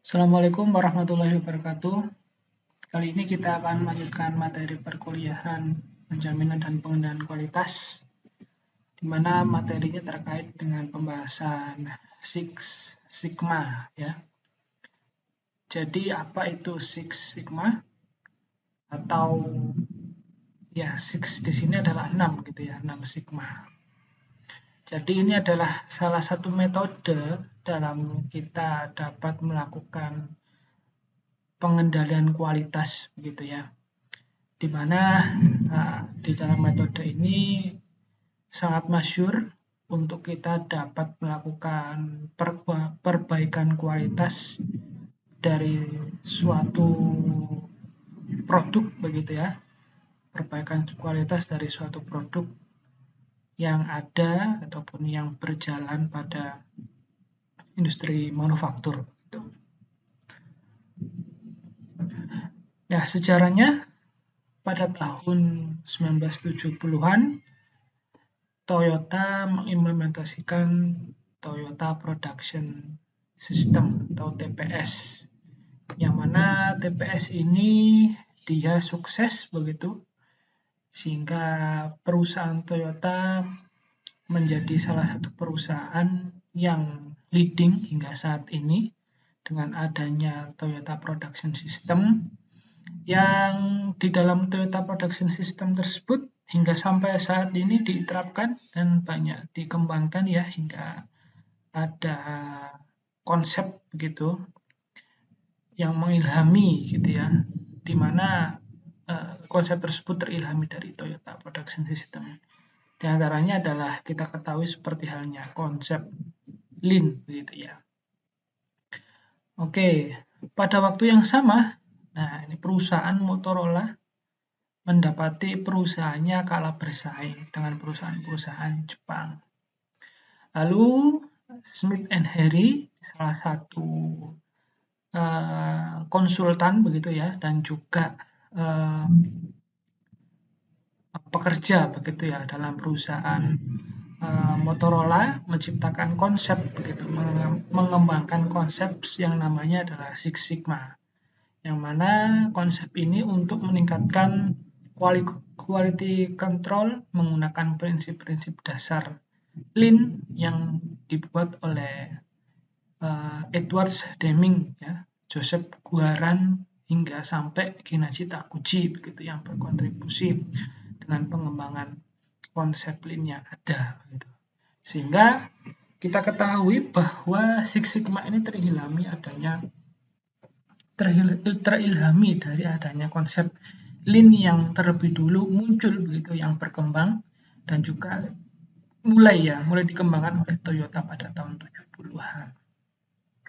Assalamualaikum warahmatullahi wabarakatuh. Kali ini kita akan melanjutkan materi perkuliahan penjaminan dan pengendalian kualitas, di mana materinya terkait dengan pembahasan Six Sigma, ya. Jadi apa itu Six Sigma? Atau ya Six di sini adalah 6 gitu ya, 6 Sigma. Jadi ini adalah salah satu metode dalam kita dapat melakukan pengendalian kualitas begitu ya. Di mana di dalam metode ini sangat masyhur untuk kita dapat melakukan perbaikan kualitas dari suatu produk begitu ya. Perbaikan kualitas dari suatu produk yang ada ataupun yang berjalan pada industri manufaktur. Nah, sejarahnya pada tahun 1970-an Toyota mengimplementasikan Toyota Production System atau TPS, yang mana TPS ini dia sukses begitu, sehingga perusahaan Toyota menjadi salah satu perusahaan yang leading hingga saat ini dengan adanya Toyota Production System, yang di dalam Toyota Production System tersebut hingga sampai saat ini diterapkan dan banyak dikembangkan ya, hingga ada konsep begitu yang mengilhami gitu ya, di mana konsep tersebut terilhami dari Toyota Production System. Di antaranya adalah kita ketahui seperti halnya konsep Lean begitu ya. Oke, pada waktu yang sama, nah ini perusahaan Motorola mendapati perusahaannya kalah bersaing dengan perusahaan-perusahaan Jepang. Lalu Smith and Harry, salah satu konsultan begitu ya, dan juga pekerja begitu ya dalam perusahaan Motorola, menciptakan konsep begitu, mengembangkan konsep yang namanya adalah Six Sigma, yang mana konsep ini untuk meningkatkan quality control menggunakan prinsip-prinsip dasar Lean yang dibuat oleh Edward Deming ya, Joseph Guaran hingga sampai Gennady Taguchi begitu, yang berkontribusi dengan pengembangan konsep Lean yang ada begitu. Sehingga kita ketahui bahwa Six Sigma ini terilhami dari adanya konsep Lean yang terlebih dulu muncul begitu, yang berkembang dan juga mulai dikembangkan oleh Toyota pada tahun 70-an.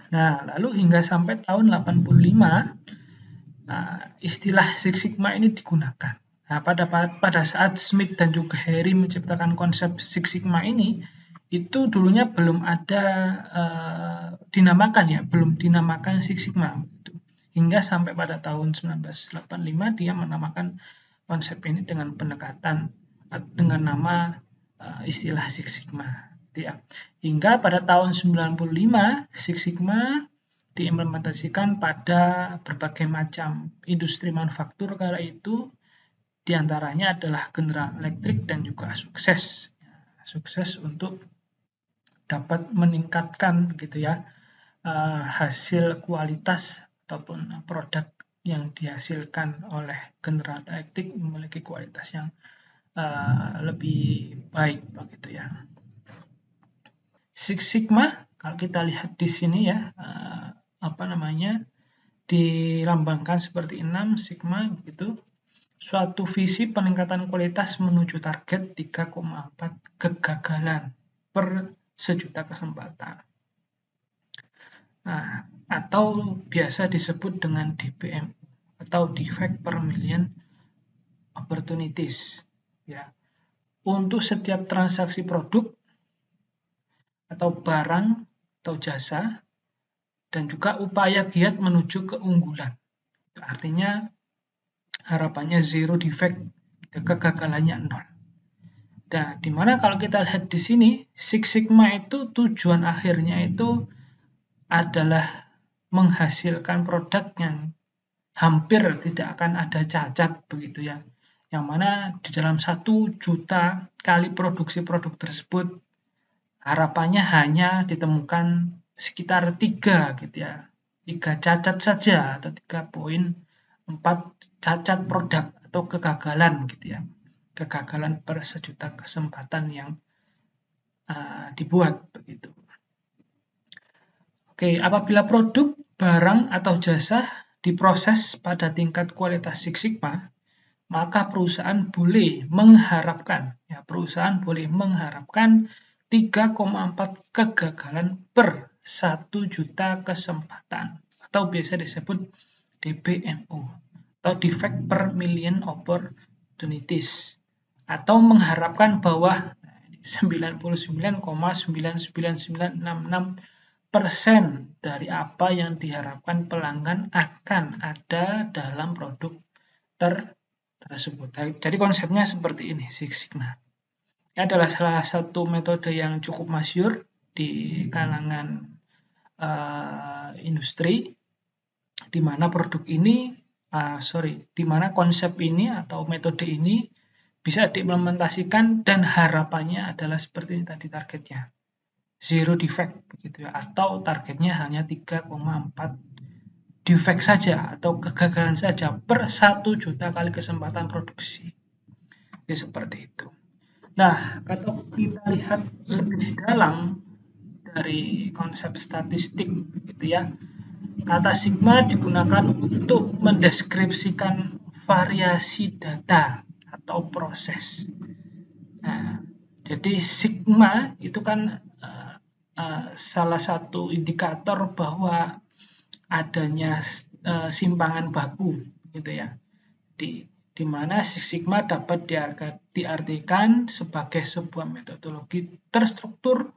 Nah, lalu hingga sampai tahun 85 istilah Six Sigma ini digunakan. Nah, pada saat Smith dan juga Harry menciptakan konsep Six Sigma ini, itu dulunya belum ada belum dinamakan Six Sigma. Hingga sampai pada tahun 1985 dia menamakan konsep ini dengan pendekatan dengan nama istilah Six Sigma. Ya. Hingga pada tahun 95 Six Sigma diimplementasikan pada berbagai macam industri manufaktur kala itu, diantaranya adalah General Electric, dan juga sukses untuk dapat meningkatkan begitu ya hasil kualitas ataupun produk yang dihasilkan oleh General Electric memiliki kualitas yang lebih baik begitu ya. Six Sigma kalau kita lihat di sini ya, dilambangkan seperti 6 Sigma begitu. Suatu visi peningkatan kualitas menuju target 3,4 kegagalan per sejuta kesempatan. Nah, atau biasa disebut dengan DPM atau defect per million opportunities ya. Untuk setiap transaksi produk atau barang atau jasa, dan juga upaya giat menuju keunggulan. Artinya harapannya zero defect, kegagalannya 0. Nah, dimana kalau kita lihat di sini, Six Sigma itu tujuan akhirnya itu adalah menghasilkan produk yang hampir tidak akan ada cacat begitu ya. Yang mana di dalam 1 juta kali produksi produk tersebut harapannya hanya ditemukan sekitar 3 gitu ya. 3 cacat saja atau 3,4 cacat produk atau kegagalan gitu ya. Kegagalan per 1 juta kesempatan yang dibuat begitu. Oke, apabila produk, barang atau jasa diproses pada tingkat kualitas Six Sigma, maka perusahaan boleh mengharapkan 3,4 kegagalan per 1 juta kesempatan atau biasa disebut DPMO atau defect per million opportunities, atau mengharapkan bahwa 99,99966% dari apa yang diharapkan pelanggan akan ada dalam produk tersebut. Jadi konsepnya seperti ini, Six Sigma. Ini adalah salah satu metode yang cukup masyhur di kalangan industri, di mana di mana konsep ini atau metode ini bisa diimplementasikan dan harapannya adalah seperti ini tadi targetnya. Zero defect begitu ya, atau targetnya hanya 3,4 defect saja atau kegagalan saja per 1 juta kali kesempatan produksi. Jadi seperti itu. Nah, kalau kita lihat lebih dalam dari konsep statistik gitu ya, kata sigma digunakan untuk mendeskripsikan variasi data atau proses. Nah, jadi sigma itu kan salah satu indikator bahwa adanya simpangan baku gitu ya. Di mana Six Sigma dapat diartikan sebagai sebuah metodologi terstruktur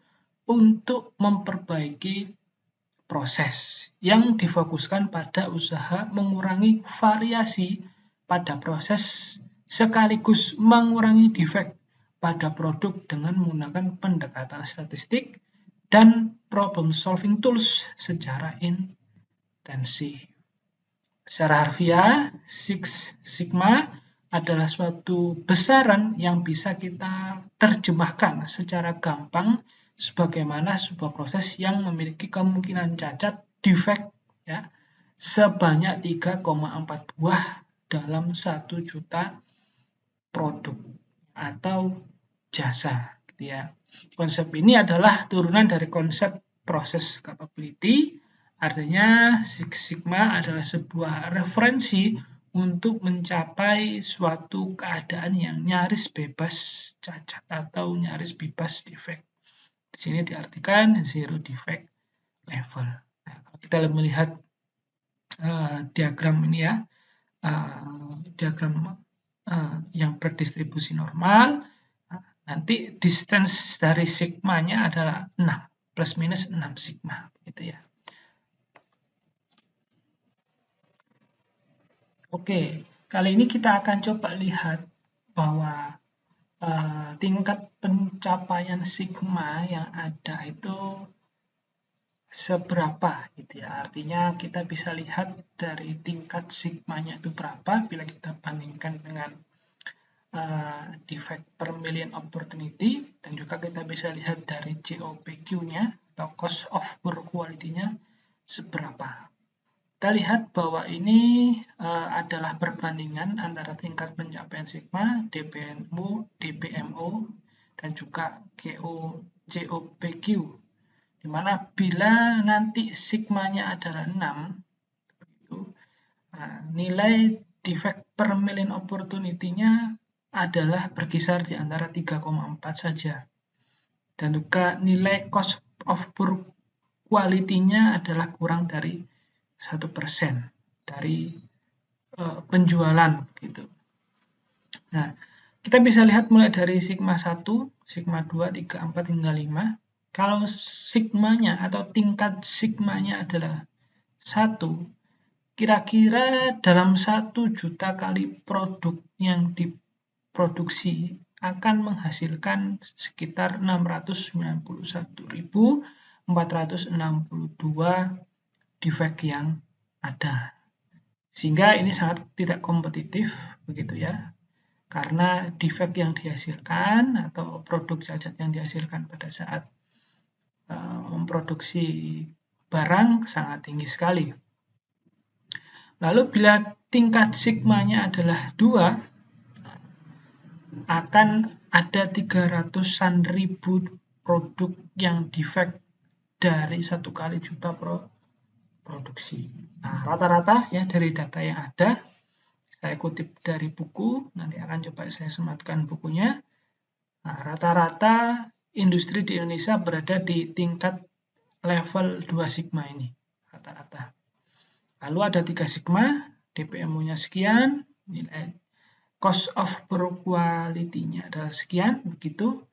untuk memperbaiki proses yang difokuskan pada usaha mengurangi variasi pada proses sekaligus mengurangi defect pada produk dengan menggunakan pendekatan statistik dan problem solving tools secara intensif. Secara harfiah, Six Sigma adalah suatu besaran yang bisa kita terjemahkan secara gampang sebagaimana sebuah proses yang memiliki kemungkinan cacat defect ya, sebanyak 3,4 buah dalam 1 juta produk atau jasa gitu ya. Konsep ini adalah turunan dari konsep proses capability. Artinya Six Sigma adalah sebuah referensi untuk mencapai suatu keadaan yang nyaris bebas cacat atau nyaris bebas defect. Di sini diartikan zero defect level. Nah, kalau kita melihat diagram ini ya, diagram yang berdistribusi normal, nanti distance dari sigmanya adalah 6, plus minus 6 sigma gitu ya. Oke, kali ini kita akan coba lihat bahwa tingkat pencapaian sigma yang ada itu seberapa gitu ya. Artinya kita bisa lihat dari tingkat sigmanya itu berapa bila kita bandingkan dengan defect per million opportunity, dan juga kita bisa lihat dari COPQ-nya atau cost of poor quality-nya seberapa. Kita lihat bahwa ini adalah perbandingan antara tingkat pencapaian sigma, DPMO, dan juga COPQ. Dimana bila nanti sigmanya adalah 6, nilai defect per million opportunity-nya adalah berkisar di antara 3,4 saja. Dan juga nilai cost of poor quality-nya adalah kurang dari 1% dari penjualan gitu. Nah, kita bisa lihat mulai dari sigma 1, sigma 2, 3, 4 hingga 5. Kalau sigmanya atau tingkat sigmanya adalah 1, kira-kira dalam 1 juta kali produk yang diproduksi akan menghasilkan sekitar 691.462 defect yang ada. Sehingga ini sangat tidak kompetitif begitu ya. Karena defect yang dihasilkan atau produk cacat yang dihasilkan pada saat memproduksi barang sangat tinggi sekali. Lalu bila tingkat sigmanya adalah 2, akan ada 300-an ribu produk yang defect dari 1 kali juta produksi. Nah, rata-rata ya dari data yang ada, saya kutip dari buku, nanti akan coba saya sematkan bukunya. Nah, rata-rata industri di Indonesia berada di tingkat level 2 sigma ini, rata-rata. Lalu ada 3 sigma, DPMO-nya sekian, nilai cost of poor quality-nya adalah sekian, begitu,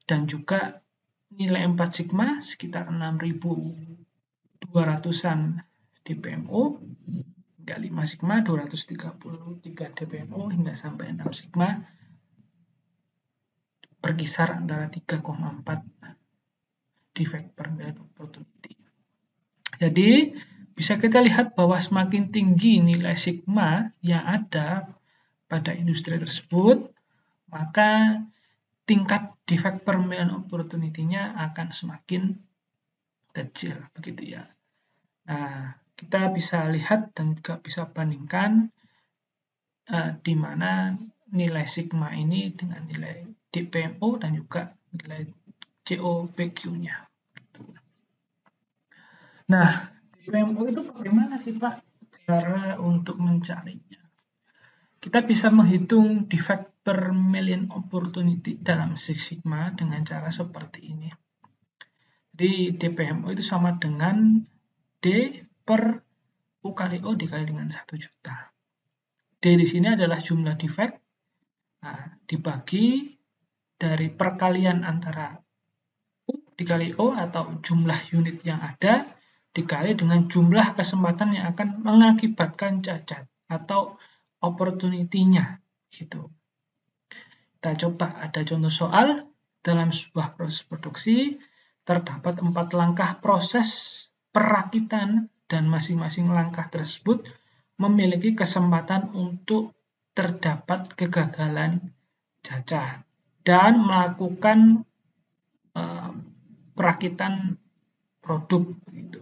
dan juga nilai 4 sigma sekitar 6.200-an DPMO, hingga 5 sigma 233 DPMO, hingga sampai 6 sigma berkisar antara 3,4 defect per million opportunity. Jadi bisa kita lihat bahwa semakin tinggi nilai sigma yang ada pada industri tersebut, maka tingkat defect per million opportunity-nya akan semakin kecil, begitu ya. Nah, kita bisa lihat dan juga bisa bandingkan di mana nilai sigma ini dengan nilai DPMO dan juga nilai COPQ-nya. Nah, DPMO itu bagaimana sih Pak cara untuk mencarinya? Kita bisa menghitung defect per million opportunity dalam Six Sigma dengan cara seperti ini. Jadi DPMO itu sama dengan D per U kali O dikali dengan 1 juta. D di sini adalah jumlah defect, dibagi dari perkalian antara U dikali O atau jumlah unit yang ada, dikali dengan jumlah kesempatan yang akan mengakibatkan cacat atau opportunity-nya. Gitu. Kita coba, ada contoh soal, dalam sebuah proses produksi, terdapat 4 langkah proses perakitan dan masing-masing langkah tersebut memiliki kesempatan untuk terdapat kegagalan cacat dan melakukan perakitan produk. Gitu.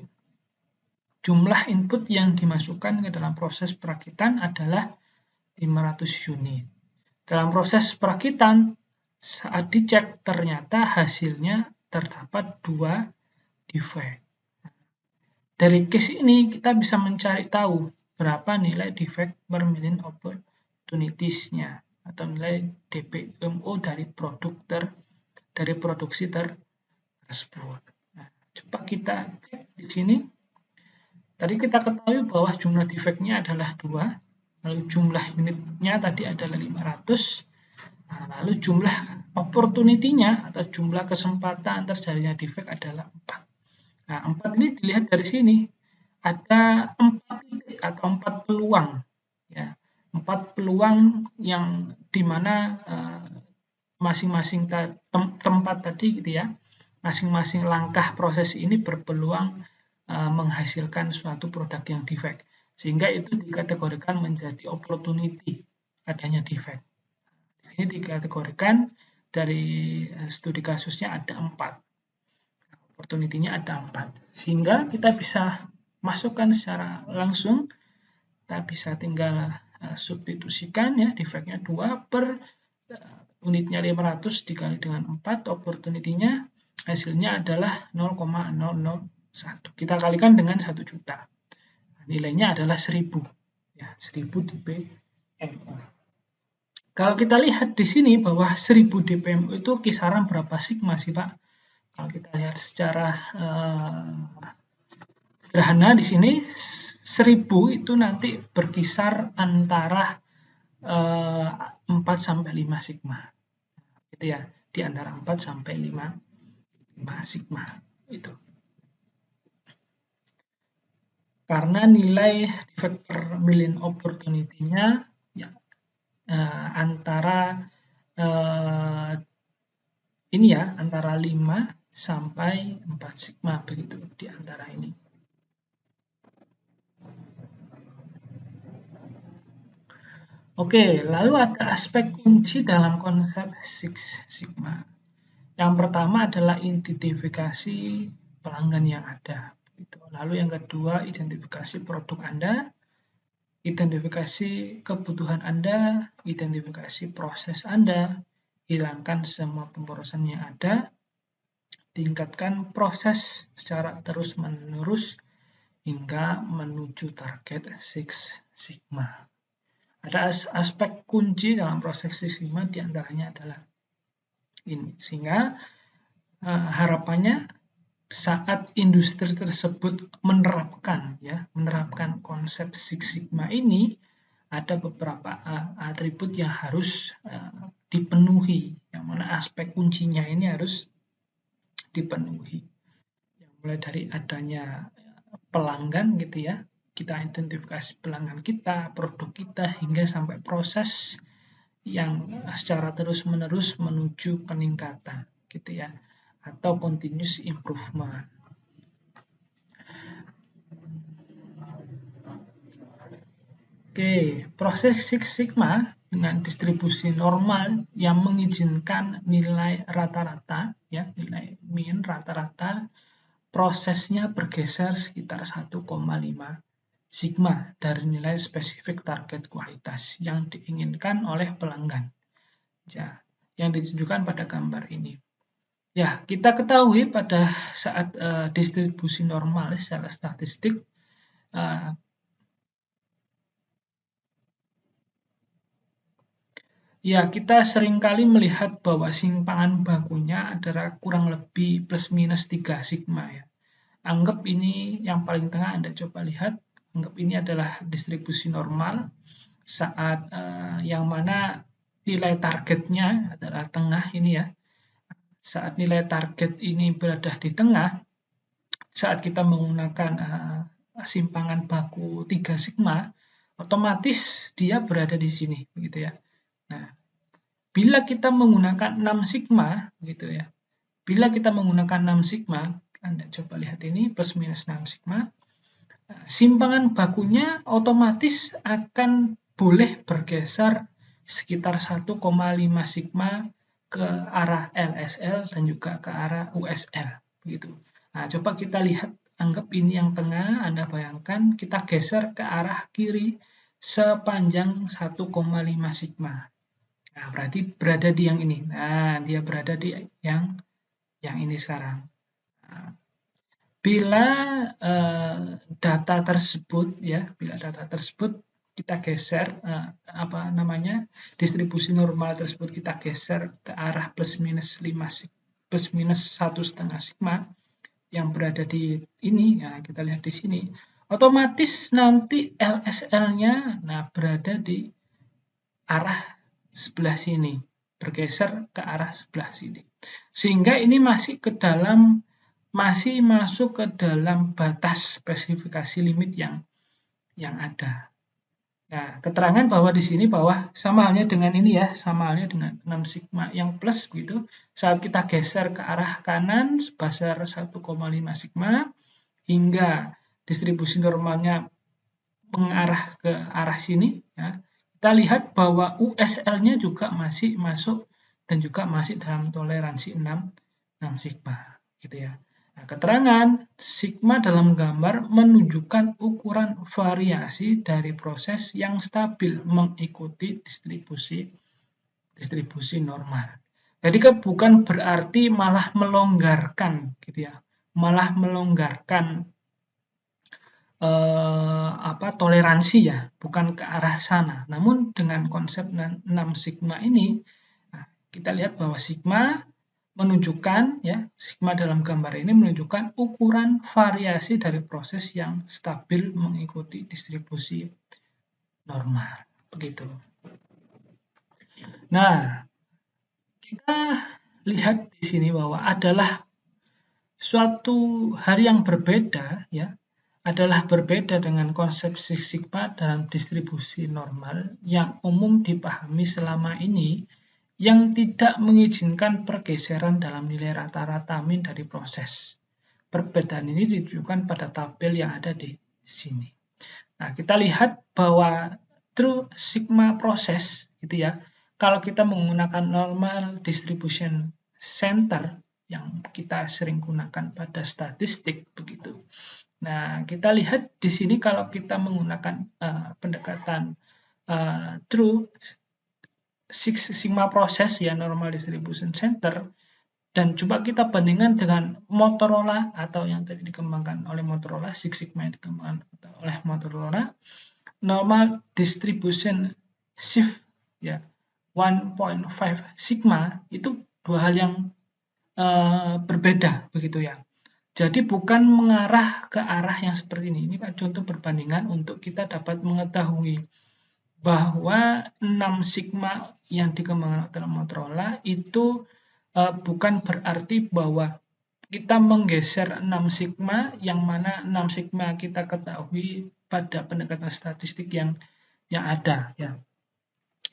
Jumlah input yang dimasukkan ke dalam proses perakitan adalah 500 unit. Dalam proses perakitan, saat dicek ternyata hasilnya terdapat 2 defect. Dari case ini kita bisa mencari tahu berapa nilai defect per million opportunities-nya atau nilai DPMO dari produksi tersebut. Nah, coba kita cek di sini. Tadi kita ketahui bahwa jumlah defect-nya adalah 2, lalu jumlah unitnya tadi adalah 500, lalu jumlah opportunity-nya atau jumlah kesempatan terjadinya defect adalah 4. Nah, 4 ini dilihat dari sini. Ada 4 titik atau 4 peluang. Ya, 4 peluang yang dimana masing-masing tempat tadi gitu ya, masing-masing langkah proses ini berpeluang menghasilkan suatu produk yang defect. Sehingga itu dikategorikan menjadi opportunity adanya defect. Ini dikategorikan dari studi kasusnya ada 4. Opportunity-nya ada 4. Sehingga kita bisa masukkan secara langsung, kita bisa tinggal substitusikan ya, defect-nya 2 per unitnya 500 dikali dengan 4, opportunity-nya hasilnya adalah 0,001. Kita kalikan dengan 1 juta. Nilainya adalah 1000. Ya, 1000 DPMO. Kalau kita lihat di sini bahwa 1000 DPMO itu kisaran berapa sigma sih Pak? Kalau kita lihat secara sederhana di sini 1000 itu nanti berkisar antara 4 sampai 5 sigma. Gitu ya, di antara 4 sampai 5 sigma itu. Karena nilai defect per million opportunity-nya ya, antara ini ya, antara 5 sampai 4 sigma begitu di antara ini. Oke, lalu ada aspek kunci dalam konsep Six Sigma. Yang pertama adalah identifikasi pelanggan yang ada. Lalu yang kedua, identifikasi produk Anda, identifikasi kebutuhan Anda, identifikasi proses Anda, hilangkan semua pemborosan yang ada, tingkatkan proses secara terus-menerus hingga menuju target Six Sigma. Ada aspek kunci dalam proses Six Sigma, diantaranya adalah ini. Sehingga harapannya saat industri tersebut menerapkan konsep Six Sigma ini, ada beberapa atribut yang harus dipenuhi, yang mana aspek kuncinya ini harus dipenuhi. Mulai dari adanya pelanggan gitu ya, kita identifikasi pelanggan kita, produk kita, hingga sampai proses yang secara terus-menerus menuju peningkatan gitu ya, atau continuous improvement. Oke, proses Six Sigma dengan distribusi normal yang mengizinkan nilai rata-rata ya, nilai mean rata-rata, prosesnya bergeser sekitar 1,5 sigma dari nilai spesifik target kualitas yang diinginkan oleh pelanggan. Ya, yang ditunjukkan pada gambar ini. Ya, kita ketahui pada saat distribusi normal secara statistik, ya kita seringkali melihat bahwa simpangan bakunya adalah kurang lebih plus minus 3 sigma ya. Anggap ini yang paling tengah, Anda coba lihat, anggap ini adalah distribusi normal saat yang mana nilai targetnya adalah tengah ini ya. Saat nilai target ini berada di tengah, saat kita menggunakan simpangan baku 3 sigma, otomatis dia berada di sini begitu ya. Nah, bila kita menggunakan 6 sigma gitu ya. Bila kita menggunakan 6 sigma, Anda coba lihat ini plus minus 6 sigma, simpangan bakunya otomatis akan boleh bergeser sekitar 1,5 sigma ke arah LSL dan juga ke arah USL begitu. Nah, coba kita lihat, anggap ini yang tengah, Anda bayangkan kita geser ke arah kiri sepanjang 1,5 sigma. Nah, berarti berada di yang ini. Nah, dia berada di yang ini sekarang. Nah, bila data tersebut kita geser distribusi normal tersebut kita geser ke arah plus minus 1,5 sigma yang berada di ini, ya kita lihat di sini, otomatis nanti LSL-nya berada di arah sebelah sini, bergeser ke arah sebelah sini, sehingga ini masih masuk ke dalam batas spesifikasi limit yang ada. Nah, keterangan bahwa di sini bahwa sama halnya dengan ini ya, sama halnya dengan 6 sigma yang plus begitu. Saat kita geser ke arah kanan sebesar 1,5 sigma hingga distribusi normalnya mengarah ke arah sini ya. Kita lihat bahwa USL-nya juga masih masuk dan juga masih dalam toleransi 6 sigma gitu ya. Nah, keterangan sigma dalam gambar menunjukkan ukuran variasi dari proses yang stabil mengikuti distribusi normal. Jadi bukan berarti malah melonggarkan gitu ya. Malah melonggarkan toleransi ya, bukan ke arah sana. Namun dengan konsep 6 sigma ini, kita lihat bahwa sigma menunjukkan ya, sigma dalam gambar ini menunjukkan ukuran variasi dari proses yang stabil mengikuti distribusi normal begitu. Nah, kita lihat di sini bahwa adalah suatu hal yang berbeda ya, adalah berbeda dengan konsep Six Sigma dalam distribusi normal yang umum dipahami selama ini, yang tidak mengizinkan pergeseran dalam nilai rata-rata min dari proses. Perbedaan ini ditunjukkan pada tabel yang ada di sini. Nah, kita lihat bahwa true sigma process gitu ya. Kalau kita menggunakan normal distribution center yang kita sering gunakan pada statistik begitu. Nah, kita lihat di sini kalau kita menggunakan pendekatan true Six Sigma process ya, normal distribution center, dan coba kita bandingkan dengan Motorola atau yang tadi dikembangkan oleh Motorola, Six Sigma yang dikembangkan oleh Motorola, normal distribution shift ya 1.5 sigma itu dua hal yang berbeda begitu ya. Jadi bukan mengarah ke arah yang seperti ini. Ini Pak contoh perbandingan untuk kita dapat mengetahui bahwa 6 sigma yang dikembangkan oleh Motorola itu bukan berarti bahwa kita menggeser 6 sigma yang mana 6 sigma kita ketahui pada pendekatan statistik yang ada ya.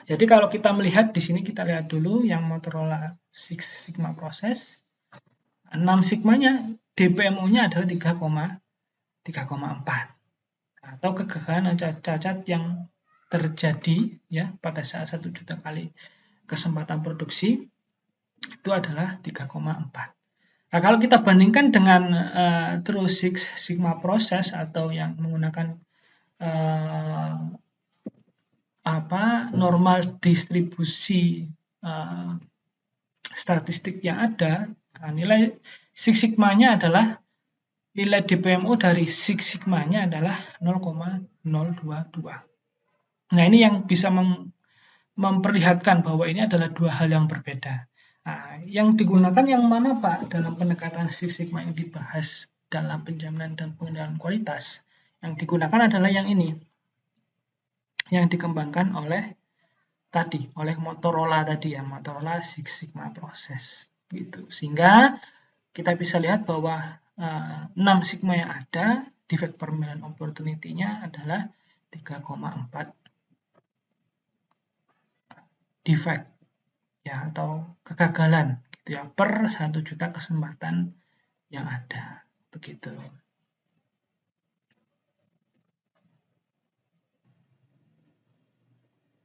Jadi kalau kita melihat di sini kita lihat dulu yang Motorola Six Sigma Process 6 sigmanya DPMO-nya adalah 3,4 atau kegagalan cacat yang terjadi ya pada saat 1 juta kali kesempatan produksi itu adalah 3,4. Nah, kalau kita bandingkan dengan True Six Sigma Process atau yang menggunakan normal distribusi statistik yang ada, nilai Six Sigma-nya adalah nilai DPMO dari Six Sigma-nya adalah 0,022. Nah, ini yang bisa memperlihatkan bahwa ini adalah dua hal yang berbeda. Nah, yang digunakan yang mana Pak dalam pendekatan Six Sigma yang dibahas dalam penjaminan dan pengendalian kualitas? Yang digunakan adalah yang ini, yang dikembangkan oleh Motorola tadi ya, Motorola Six Sigma Process gitu. Sehingga kita bisa lihat bahwa 6 sigma yang ada, defect permanent opportunity-nya adalah 3,4 defect ya atau kegagalan gitu ya per 1 juta kesempatan yang ada begitu.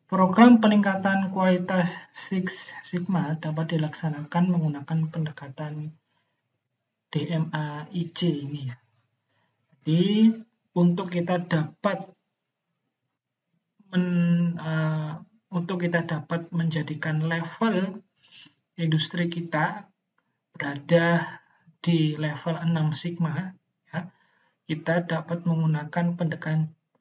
Program peningkatan kualitas Six Sigma dapat dilaksanakan menggunakan pendekatan DMA-IC ini ya. Jadi untuk kita dapat menjadikan level industri kita berada di level 6 sigma ya, kita dapat menggunakan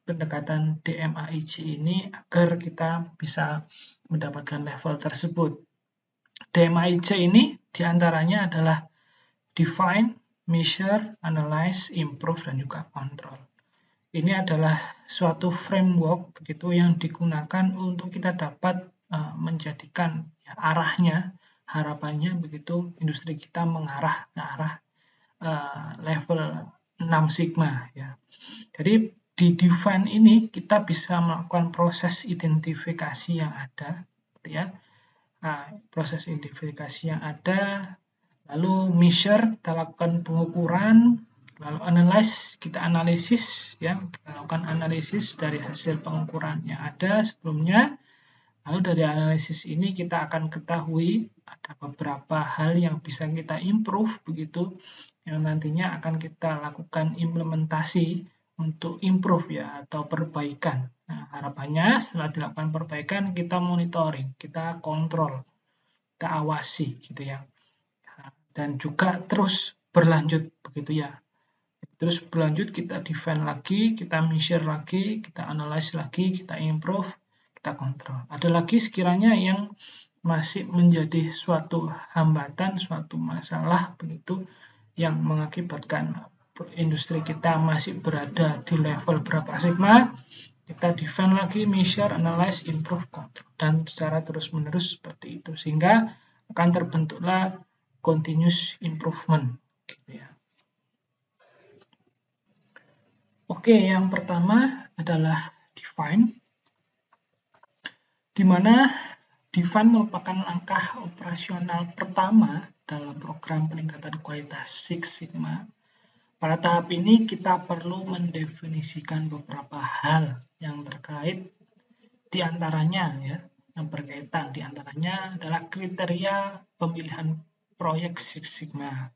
pendekatan DMA-IC ini agar kita bisa mendapatkan level tersebut. DMA-IC ini diantaranya adalah define, measure, analyze, improve, dan juga control. Ini adalah suatu framework begitu yang digunakan untuk kita dapat menjadikan ya, arahnya, harapannya begitu industri kita mengarah ke arah level 6 sigma ya. Jadi di define ini kita bisa melakukan proses identifikasi yang ada gitu ya. Nah, proses identifikasi yang ada, lalu measure, kita lakukan pengukuran, lalu analyze, kita analisis ya, kita lakukan analisis dari hasil pengukuran yang ada sebelumnya. Lalu dari analisis ini kita akan ketahui ada beberapa hal yang bisa kita improve begitu, yang nantinya akan kita lakukan implementasi untuk improve ya atau perbaikan. Nah, harapannya setelah dilakukan perbaikan kita monitoring, kita kontrol, kita awasi gitu ya. Dan juga terus berlanjut begitu ya. Terus berlanjut kita define lagi, kita measure lagi, kita analyze lagi, kita improve, kita kontrol. Ada lagi sekiranya yang masih menjadi suatu hambatan, suatu masalah begitu yang mengakibatkan industri kita masih berada di level berapa sigma, kita define lagi, measure, analyze, improve, control, dan secara terus-menerus seperti itu sehingga akan terbentuklah continuous improvement gitu ya. Oke, yang pertama adalah define, di mana define merupakan langkah operasional pertama dalam program peningkatan kualitas Six Sigma. Pada tahap ini kita perlu mendefinisikan beberapa hal yang terkait di antaranya ya, yang berkaitan di antaranya adalah kriteria pemilihan proyek Six Sigma.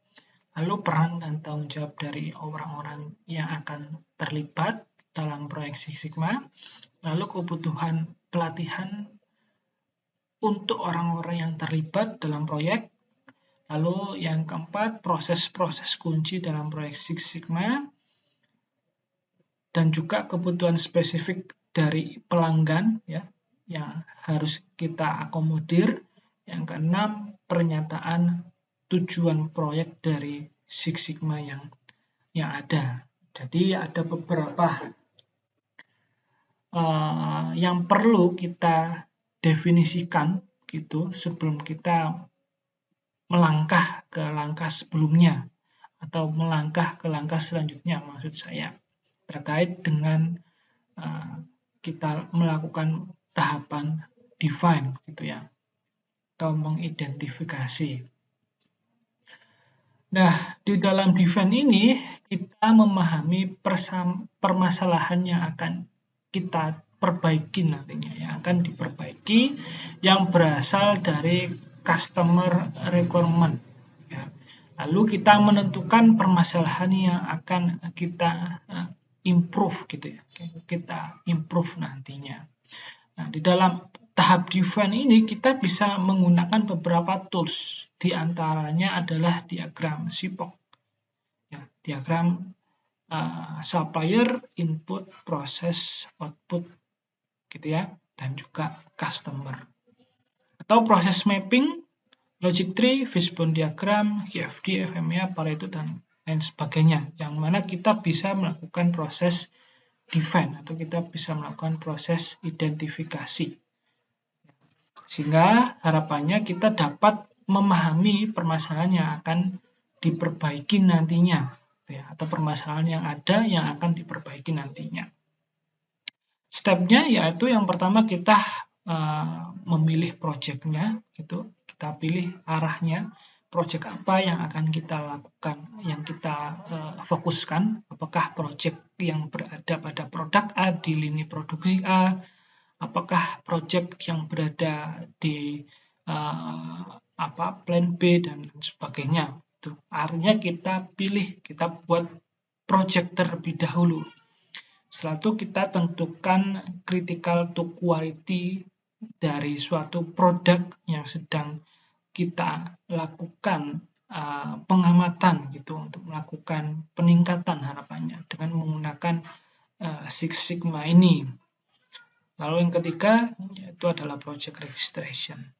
Lalu peran dan tanggung jawab dari orang-orang yang akan terlibat dalam proyek Six Sigma. Lalu kebutuhan pelatihan untuk orang-orang yang terlibat dalam proyek. Lalu yang keempat, proses-proses kunci dalam proyek Six Sigma. Dan juga kebutuhan spesifik dari pelanggan ya, yang harus kita akomodir. Yang keenam, pernyataan tujuan proyek dari Six Sigma yang ada. Jadi ada beberapa yang perlu kita definisikan gitu sebelum kita melangkah ke langkah sebelumnya atau melangkah ke langkah selanjutnya, maksud saya terkait dengan kita melakukan tahapan define gitu ya, atau mengidentifikasi. Nah, di dalam define ini kita memahami permasalahan yang akan kita perbaiki nantinya, yang akan diperbaiki, yang berasal dari customer requirement. Ya. Lalu kita menentukan permasalahan yang akan kita improve gitu ya, kita improve nantinya. Nah, di dalam tahap define ini kita bisa menggunakan beberapa tools, di antaranya adalah diagram SIPOC, ya, diagram supplier, input, proses, output, gitu ya, dan juga customer. Atau proses mapping, logic tree, fishbone diagram, QFD, FMEA, Pareto, dan lain sebagainya, yang mana kita bisa melakukan proses define atau kita bisa melakukan proses identifikasi. Sehingga harapannya kita dapat memahami permasalahan yang akan diperbaiki nantinya, ya, atau permasalahan yang ada yang akan diperbaiki nantinya. Stepnya yaitu yang pertama kita memilih proyeknya, gitu. Kita pilih arahnya, proyek apa yang akan kita lakukan, yang kita fokuskan, apakah proyek yang berada pada produk A di lini produksi A, apakah proyek yang berada di plan B dan sebagainya. Itu artinya kita pilih, kita buat proyek terlebih dahulu. Setelah itu kita tentukan critical to quality dari suatu produk yang sedang kita lakukan pengamatan gitu, untuk melakukan peningkatan harapannya dengan menggunakan Six Sigma ini. Lalu yang ketiga yaitu adalah project registration.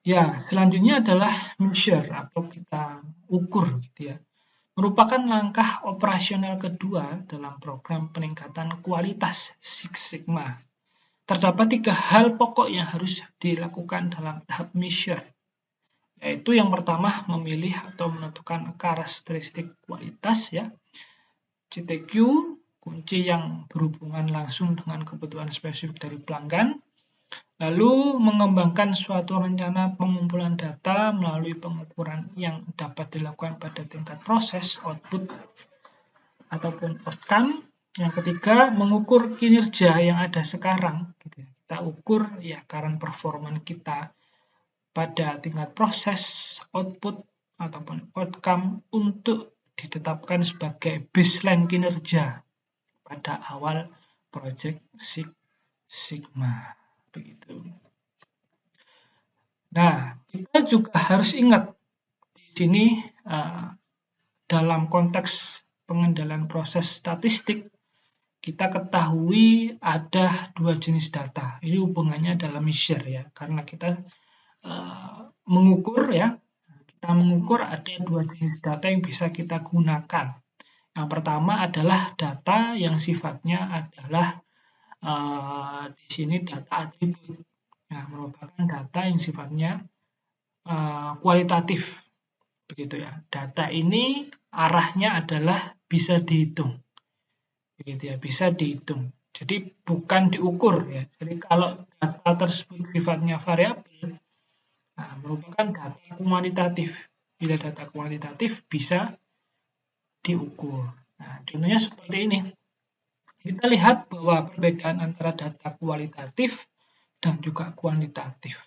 Ya, selanjutnya adalah measure atau kita ukur gitu ya. Merupakan langkah operasional kedua dalam program peningkatan kualitas Six Sigma. Terdapat 3 hal pokok yang harus dilakukan dalam tahap measure, yaitu yang pertama memilih atau menentukan karakteristik kualitas ya, CTQ, kunci yang berhubungan langsung dengan kebutuhan spesifik dari pelanggan. Lalu mengembangkan suatu rencana pengumpulan data melalui pengukuran yang dapat dilakukan pada tingkat proses, output, ataupun outcome. Yang ketiga, mengukur kinerja yang ada sekarang. Kita ukur ya current performance kita pada tingkat proses, output, ataupun outcome untuk ditetapkan sebagai baseline kinerja pada awal project Six Sigma. Begitu. Nah, kita juga harus ingat di sini dalam konteks pengendalian proses statistik, kita ketahui ada 2 jenis data. Ini hubungannya dalam measure ya, karena kita mengukur ya. Kita mengukur ada 2 jenis data yang bisa kita gunakan. Yang pertama adalah data yang sifatnya adalah di sini data atribut. Nah, merupakan data yang sifatnya kualitatif, begitu ya. Data ini arahnya adalah bisa dihitung, begitu ya, bisa dihitung. Jadi bukan diukur ya. Jadi kalau data tersebut sifatnya variabel, merupakan data kuantitatif. Bila data kuantitatif bisa diukur. Nah, contohnya seperti ini. Kita lihat bahwa perbedaan antara data kualitatif dan juga kuantitatif.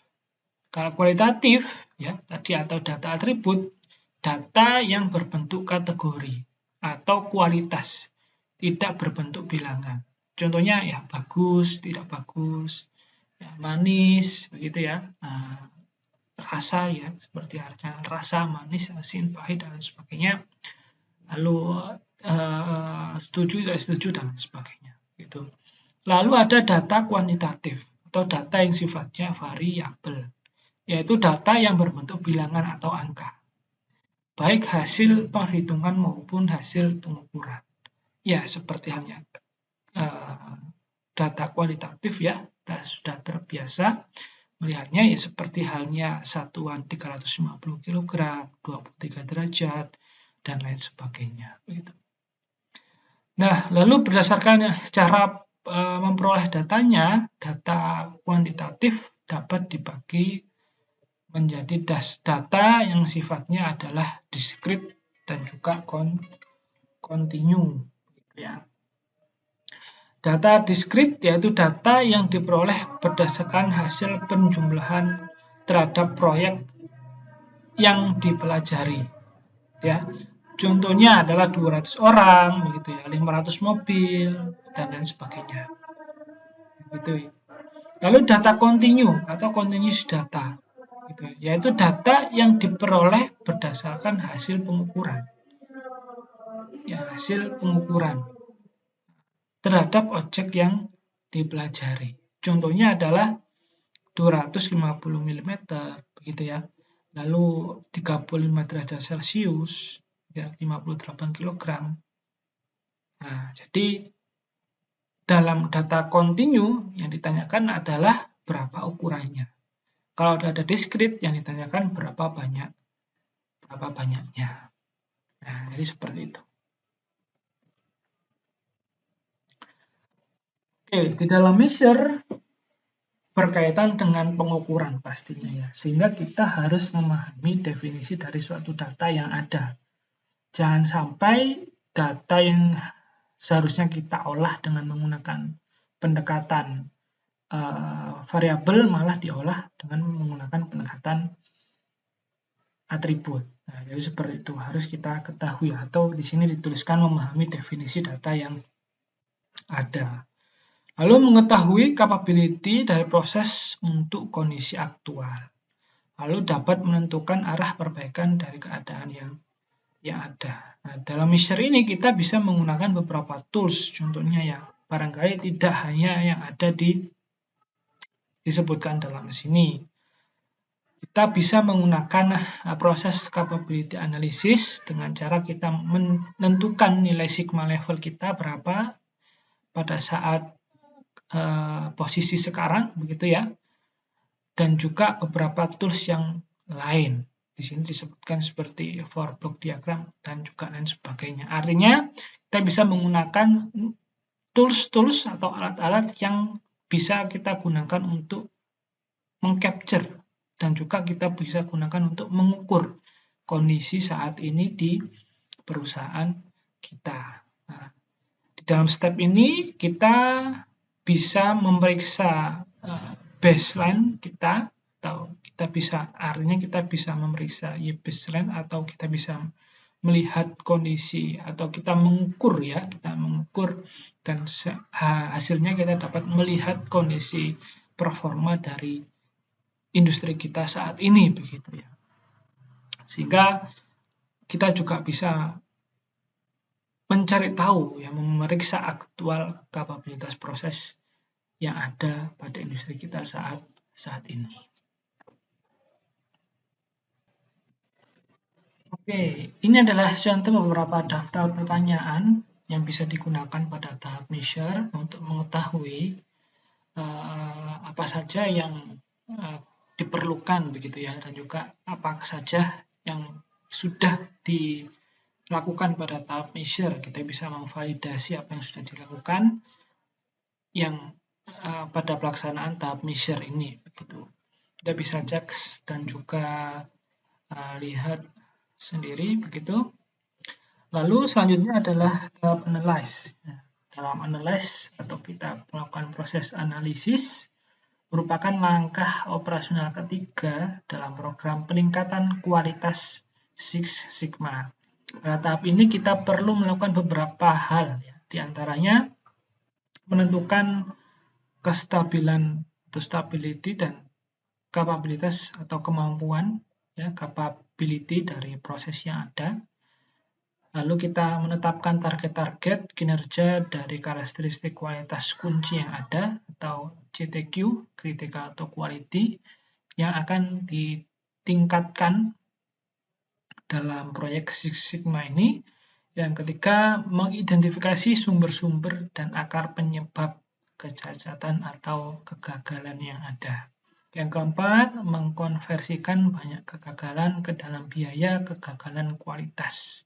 Kalau kualitatif, ya tadi atau data atribut, data yang berbentuk kategori atau kualitas, tidak berbentuk bilangan. Contohnya ya bagus, tidak bagus, ya, manis, begitu ya. Rasa ya, seperti rasa, manis, asin, pahit, dan sebagainya. Lalu setuju, tidak setuju, dan sebagainya. Gitu. Lalu ada data kuantitatif atau data yang sifatnya variabel, yaitu data yang berbentuk bilangan atau angka, baik hasil perhitungan maupun hasil pengukuran. Ya, seperti halnya data kualitatif ya, kita sudah terbiasa melihatnya ya seperti halnya satuan 350 kg, 23 derajat, dan lain sebagainya. Nah, lalu berdasarkan cara memperoleh datanya, data kuantitatif dapat dibagi menjadi data yang sifatnya adalah discrete dan juga kontinu. Ya. Data discrete yaitu data yang diperoleh berdasarkan hasil penjumlahan terhadap proyek yang dipelajari. Ya. Contohnya adalah 200 orang, begitu ya, 500 mobil, dan lain sebagainya. Gitu. Lalu data kontinu atau continuous data, gitu, yaitu data yang diperoleh berdasarkan hasil pengukuran. Ya, hasil pengukuran terhadap objek yang dipelajari. Contohnya adalah 250 mm, begitu ya. Lalu 35 derajat Celcius, ya 58 kg. Nah, jadi dalam data kontinu yang ditanyakan adalah berapa ukurannya. Kalau ada discrete yang ditanyakan berapa banyaknya. Nah, jadi seperti itu. Oke, di dalam measure berkaitan dengan pengukuran pastinya ya. Sehingga kita harus memahami definisi dari suatu data yang ada. Jangan sampai data yang seharusnya kita olah dengan menggunakan pendekatan variabel malah diolah dengan menggunakan pendekatan atribut. Nah, jadi seperti itu harus kita ketahui atau di sini dituliskan memahami definisi data yang ada. Lalu mengetahui capability dari proses untuk kondisi aktual. Lalu dapat menentukan arah perbaikan dari keadaan yang ada. Nah, dalam measure ini kita bisa menggunakan beberapa tools, contohnya ya barangkali tidak hanya yang ada disebutkan dalam sini. Kita bisa menggunakan proses capability analysis dengan cara kita menentukan nilai sigma level kita berapa pada saat posisi sekarang, begitu ya. Dan juga beberapa tools yang lain. Di sini disebutkan seperti 4-block diagram dan juga lain sebagainya. Artinya kita bisa menggunakan tools-tools atau alat-alat yang bisa kita gunakan untuk mengcapture dan juga kita bisa gunakan untuk mengukur kondisi saat ini di perusahaan kita. Nah, di dalam step ini kita bisa memeriksa baseline kita, atau kita bisa artinya kita bisa memeriksa baseline atau kita bisa melihat kondisi atau kita mengukur ya, kita mengukur dan hasilnya kita dapat melihat kondisi performa dari industri kita saat ini, begitu ya. Sehingga kita juga bisa mencari tahu ya, memeriksa aktual kapabilitas proses yang ada pada industri kita saat ini. Oke, ini adalah contoh beberapa daftar pertanyaan yang bisa digunakan pada tahap measure untuk mengetahui apa saja yang diperlukan begitu ya, dan juga apa saja yang sudah dilakukan pada tahap measure. Kita bisa memvalidasi apa yang sudah dilakukan yang pada pelaksanaan tahap measure ini begitu. Kita bisa cek dan juga lihat sendiri begitu. Lalu selanjutnya adalah tahap analyze. dalam analyze atau kita melakukan proses analisis merupakan langkah operasional ketiga dalam program peningkatan kualitas Six Sigma. Pada tahap ini kita perlu melakukan beberapa hal, ya. Di antaranya menentukan kestabilan atau stability dan kapabilitas atau kemampuan, ya, capability dari proses yang ada. Lalu kita menetapkan target-target kinerja dari karakteristik kualitas kunci yang ada atau CTQ, critical to quality, yang akan ditingkatkan dalam proyek Six Sigma ini. Yang ketiga, mengidentifikasi sumber-sumber dan akar penyebab kecacatan atau kegagalan yang ada. Yang keempat, mengkonversikan banyak kegagalan ke dalam biaya kegagalan kualitas,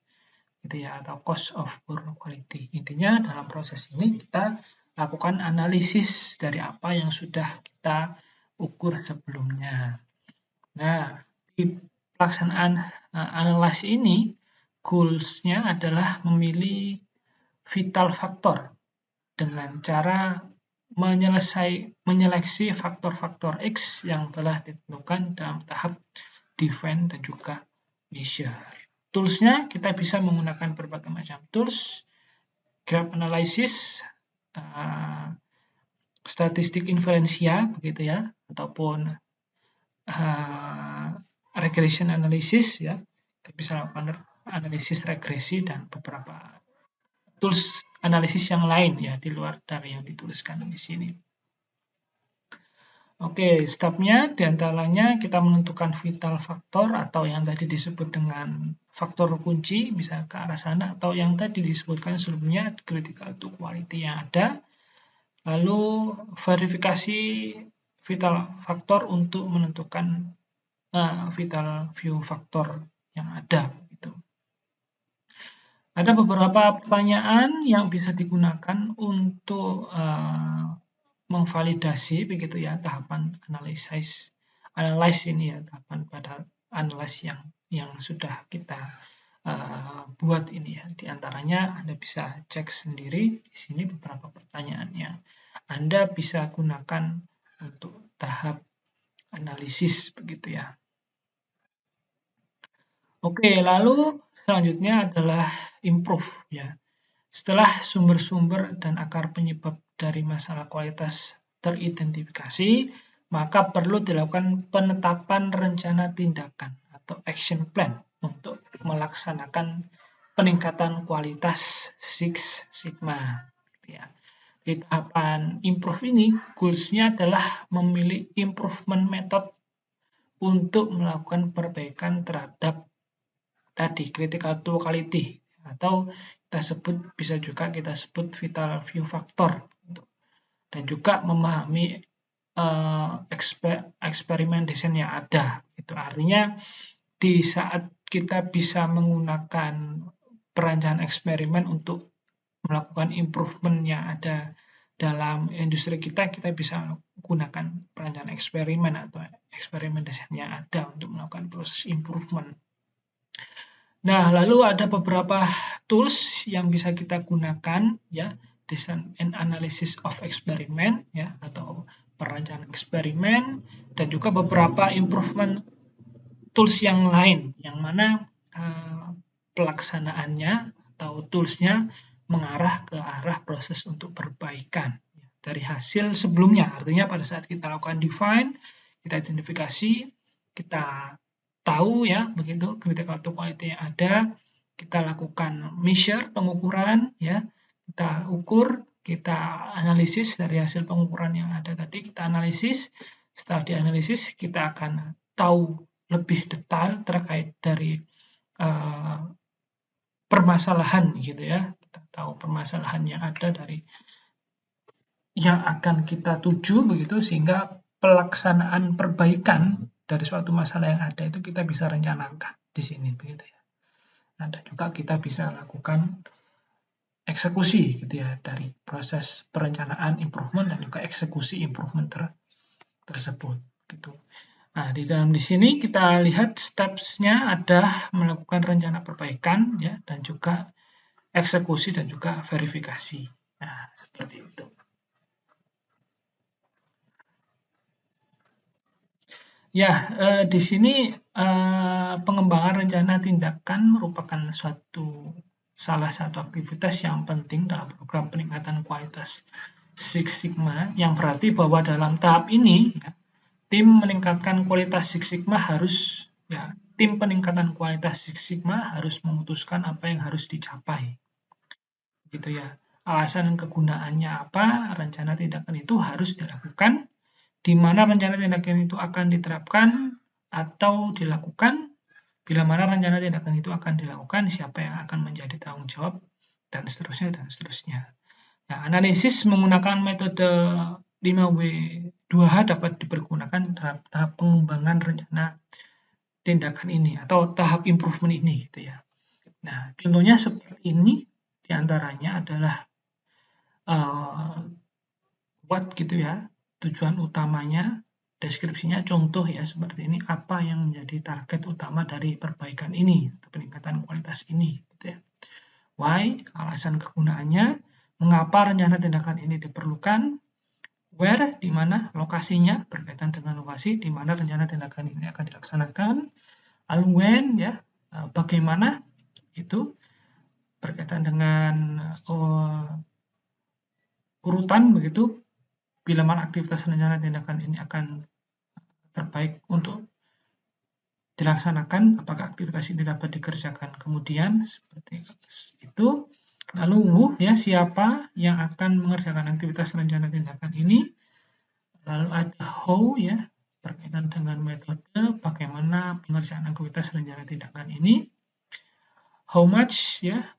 gitu ya, atau cost of poor quality. Intinya dalam proses ini kita lakukan analisis dari apa yang sudah kita ukur sebelumnya. Nah, di pelaksanaan analisis ini, goals-nya adalah memilih vital factor dengan cara menyeleksi faktor-faktor X yang telah ditentukan dalam tahap define dan juga measure. Tools-nya kita bisa menggunakan berbagai macam tools, graph analysis, statistik inferensia, begitu ya, ataupun regression analysis, ya. Kita bisa lakukan analisis regresi dan beberapa tools analisis yang lain, ya, di luar dari yang dituliskan di sini. Oke, stepnya diantaranya kita menentukan vital faktor atau yang tadi disebut dengan faktor kunci, bisa ke arah sana, atau yang tadi disebutkan sebelumnya critical to quality yang ada. Lalu verifikasi vital faktor untuk menentukan vital few faktor yang ada. Gitu. Ada beberapa pertanyaan yang bisa digunakan untuk memvalidasi, begitu ya, tahapan analyze ini, ya, tahapan pada analyze yang sudah kita buat ini, ya. Di antaranya Anda bisa cek sendiri di sini beberapa pertanyaan yang Anda bisa gunakan untuk tahap analisis, begitu ya. Oke, lalu selanjutnya adalah improve, ya. Setelah sumber-sumber dan akar penyebab dari masalah kualitas teridentifikasi, maka perlu dilakukan penetapan rencana tindakan atau action plan untuk melaksanakan peningkatan kualitas Six Sigma. Ya. Di tahapan improve ini, goals-nya adalah memilih improvement method untuk melakukan perbaikan terhadap tadi critical to quality, atau bisa juga kita sebut vital few factor, dan juga memahami eksperimen desain yang ada. Itu artinya di saat kita bisa menggunakan perancangan eksperimen untuk melakukan improvement yang ada dalam industri kita bisa gunakan perancangan eksperimen atau eksperimen desain yang ada untuk melakukan proses improvement. Nah, lalu ada beberapa tools yang bisa kita gunakan, ya, design and analysis of experiment, ya, atau perancangan eksperimen, dan juga beberapa improvement tools yang lain, yang mana pelaksanaannya atau toolsnya mengarah ke arah proses untuk perbaikan, ya, dari hasil sebelumnya. Artinya pada saat kita lakukan define, kita identifikasi, kita tahu, ya, begitu critical to quality yang ada, kita lakukan measure, pengukuran, ya, kita ukur, kita analisis dari hasil pengukuran yang ada tadi, kita analisis. Setelah dianalisis, kita akan tahu lebih detail terkait dari permasalahan, gitu ya. Kita tahu permasalahan yang ada dari yang akan kita tuju, begitu, sehingga pelaksanaan perbaikan dari suatu masalah yang ada itu kita bisa rencanakan di sini, begitu ya. Dan juga kita bisa lakukan eksekusi, gitu ya, dari proses perencanaan improvement dan juga eksekusi improvement tersebut, gitu. Nah, di sini kita lihat steps-nya ada melakukan rencana perbaikan, ya, dan juga eksekusi dan juga verifikasi. Nah, seperti itu. Ya, di sini pengembangan rencana tindakan merupakan salah satu aktivitas yang penting dalam program peningkatan kualitas Six Sigma, yang berarti bahwa dalam tahap ini ya, tim meningkatkan kualitas Six Sigma harus ya tim peningkatan kualitas Six Sigma harus memutuskan apa yang harus dicapai, gitu ya. Alasan kegunaannya apa, rencana tindakan itu harus dilakukan, di mana rencana tindakan itu akan diterapkan atau dilakukan, bila mana rencana tindakan itu akan dilakukan, siapa yang akan menjadi tanggung jawab, dan seterusnya, dan seterusnya. Nah, analisis menggunakan metode 5W2H dapat dipergunakan dalam tahap pengembangan rencana tindakan ini atau tahap improvement ini, gitu ya. Nah, contohnya seperti ini, diantaranya adalah what gitu ya, tujuan utamanya, deskripsinya contoh ya seperti ini, apa yang menjadi target utama dari perbaikan ini, peningkatan kualitas ini, gitu ya. Why, alasan kegunaannya, mengapa rencana tindakan ini diperlukan, where, di mana lokasinya, berkaitan dengan lokasi di mana rencana tindakan ini akan dilaksanakan, lalu when, ya, bagaimana, itu berkaitan dengan urutan begitu, bila mana aktivitas rencana tindakan ini akan terbaik untuk dilaksanakan, apakah aktivitas ini dapat dikerjakan kemudian, seperti itu. Lalu ya, siapa yang akan mengerjakan aktivitas rencana tindakan ini. Lalu ada how ya, berkaitan dengan metode, bagaimana pengerjaan aktivitas rencana tindakan ini. How much ya,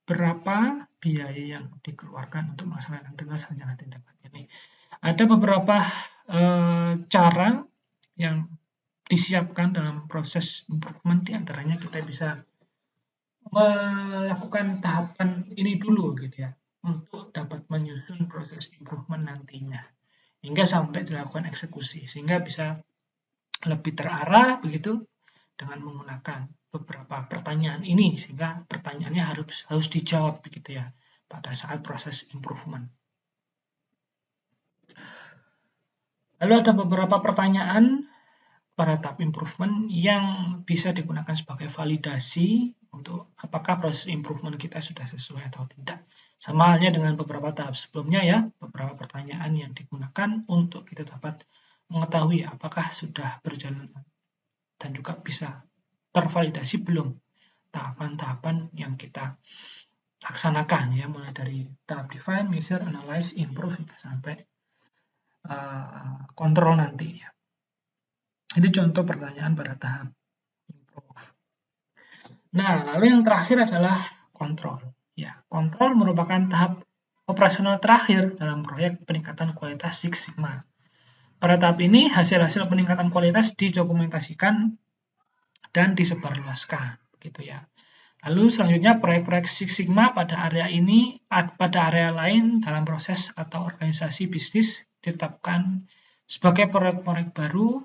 berapa biaya yang dikeluarkan untuk melaksanakan aktivitas rencana tindakan ini. Ada beberapa cara yang disiapkan dalam proses improvement, diantaranya kita bisa melakukan tahapan ini dulu gitu ya, untuk dapat menyusun proses improvement nantinya hingga sampai dilakukan eksekusi, sehingga bisa lebih terarah begitu dengan menggunakan beberapa pertanyaan ini, sehingga pertanyaannya harus dijawab begitu ya pada saat proses improvement. Lalu ada beberapa pertanyaan pada tahap improvement yang bisa digunakan sebagai validasi untuk apakah proses improvement kita sudah sesuai atau tidak. Sama halnya dengan beberapa tahap sebelumnya ya, beberapa pertanyaan yang digunakan untuk kita dapat mengetahui apakah sudah berjalan dan juga bisa tervalidasi belum tahapan-tahapan yang kita laksanakan ya, mulai dari tahap define, measure, analyze, improve hingga sampai kontrol nanti ya. Itu contoh pertanyaan pada tahap improve. Nah, lalu yang terakhir adalah kontrol. Ya, kontrol merupakan tahap operasional terakhir dalam proyek peningkatan kualitas Six Sigma. Pada tahap ini, hasil-hasil peningkatan kualitas didokumentasikan dan disebarluaskan, gitu ya. Lalu selanjutnya proyek-proyek Six Sigma pada area ini, pada area lain dalam proses atau organisasi bisnis ditetapkan sebagai proyek-proyek baru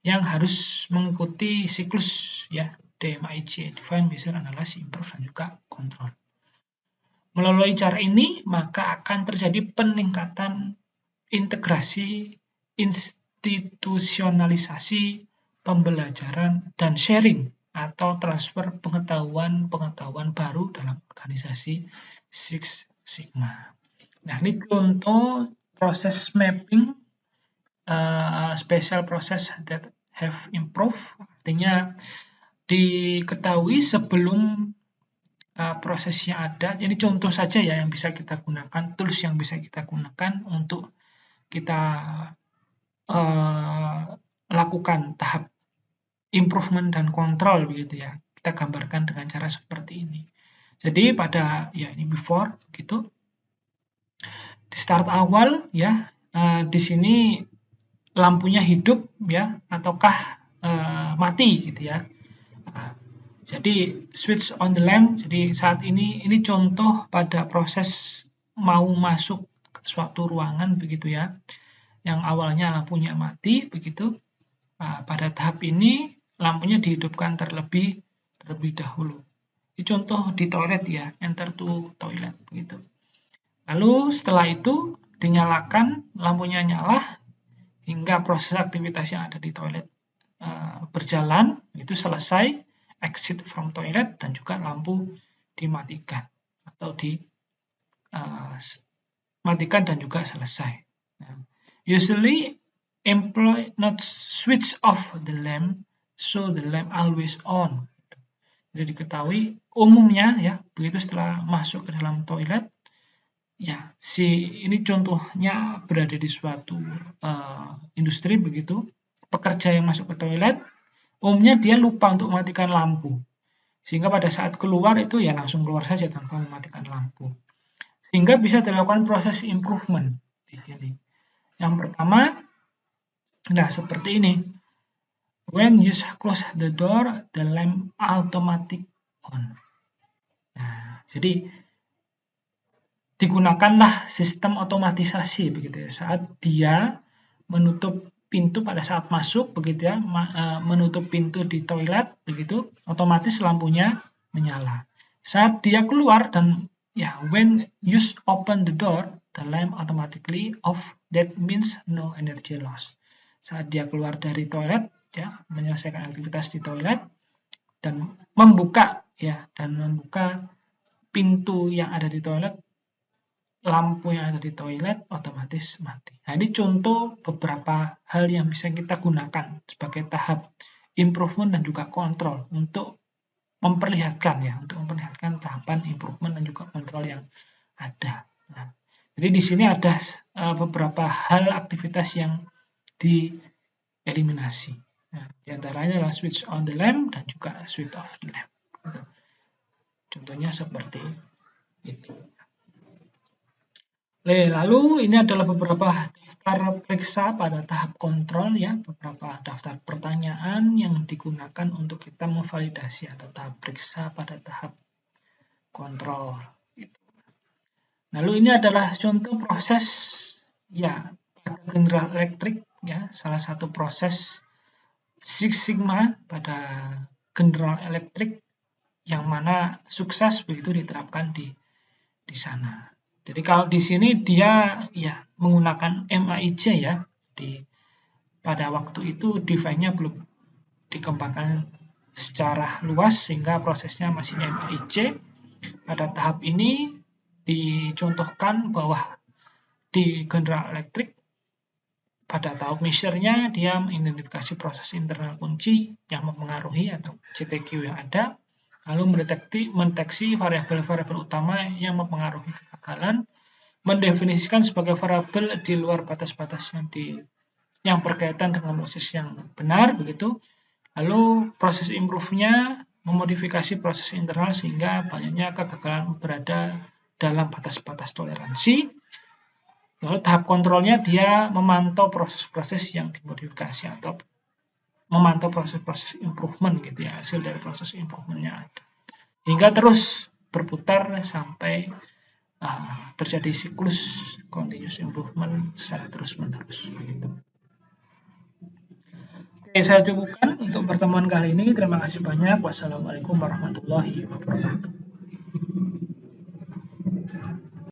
yang harus mengikuti siklus ya, DMIC, Define, Measure, Analyze, Improve, dan juga Control. Melalui cara ini, maka akan terjadi peningkatan integrasi, institusionalisasi, pembelajaran, dan sharing atau transfer pengetahuan-pengetahuan baru dalam organisasi Six Sigma. Nah, ini contoh proses mapping, special process that have improved, artinya diketahui sebelum prosesnya ada. Jadi contoh saja ya yang bisa kita gunakan, tools yang bisa kita gunakan untuk kita lakukan tahap improvement dan kontrol begitu ya. Kita gambarkan dengan cara seperti ini. Jadi pada ya ini before gitu. Di start awal ya, di sini lampunya hidup ya ataukah mati gitu ya. Jadi switch on the lamp. Jadi saat ini contoh pada proses mau masuk ke suatu ruangan begitu ya. Yang awalnya lampunya mati begitu. Pada tahap ini lampunya dihidupkan terlebih dahulu. Ini contoh di toilet ya, enter to toilet begitu. Lalu setelah itu dinyalakan, lampunya nyala hingga proses aktivitas yang ada di toilet berjalan, itu selesai, exit from toilet, dan juga lampu dimatikan atau dimatikan dan juga selesai. Usually employ not switch off the lamp, so the lamp always on. Jadi diketahui umumnya ya, begitu setelah masuk ke dalam toilet, ya ini contohnya berada di suatu industri begitu, pekerja yang masuk ke toilet, umumnya dia lupa untuk mematikan lampu. Sehingga pada saat keluar itu ya langsung keluar saja tanpa mematikan lampu. Sehingga bisa dilakukan proses improvement di sini. Yang pertama, nah seperti ini. When you close the door, the lamp automatic on. Nah, jadi digunakanlah sistem otomatisasi begitu ya. Saat dia menutup pintu pada saat masuk begitu ya, menutup pintu di toilet begitu, otomatis lampunya menyala. Saat dia keluar dan ya, when you open the door, the lamp automatically off. That means no energy loss. Saat dia keluar dari toilet ya, menyelesaikan aktivitas di toilet dan membuka pintu yang ada di toilet, lampu yang ada di toilet otomatis mati. Nah, ini contoh beberapa hal yang bisa kita gunakan sebagai tahap improvement dan juga kontrol untuk memperlihatkan tahapan improvement dan juga kontrol yang ada. Nah, jadi di sini ada beberapa hal aktivitas yang dieliminasi. Nah, di antaranya adalah switch on the lamp dan juga switch off the lamp. Contohnya seperti itu. Lalu ini adalah beberapa daftar periksa pada tahap kontrol ya, beberapa daftar pertanyaan yang digunakan untuk kita memvalidasi atau tahap periksa pada tahap kontrol. Lalu ini adalah contoh proses ya pada General Electric ya, salah satu proses Six Sigma pada General Electric yang mana sukses begitu diterapkan di sana. Jadi kalau di sini dia ya menggunakan MAIC ya, pada waktu itu device-nya belum dikembangkan secara luas sehingga prosesnya masih MAIC. Pada tahap ini dicontohkan bahwa di General Electric pada tahap measure-nya dia mengidentifikasi proses internal kunci yang mempengaruhi atau CTQ yang ada, lalu mendeteksi variabel-variabel utama yang mempengaruhi kegagalan, mendefinisikan sebagai variabel di luar batas-batas yang berkaitan dengan proses yang benar begitu. Lalu proses improve-nya memodifikasi proses internal sehingga banyaknya kegagalan berada dalam batas-batas toleransi. Lalu tahap kontrolnya dia memantau proses-proses yang dimodifikasi atau memantau proses-proses improvement gitu ya, hasil dari proses improvement-nya ada. Hingga terus berputar sampai terjadi siklus continuous improvement secara terus-menerus begitu. Oke, saya cukupkan untuk pertemuan kali ini. Terima kasih banyak. Wassalamualaikum warahmatullahi wabarakatuh.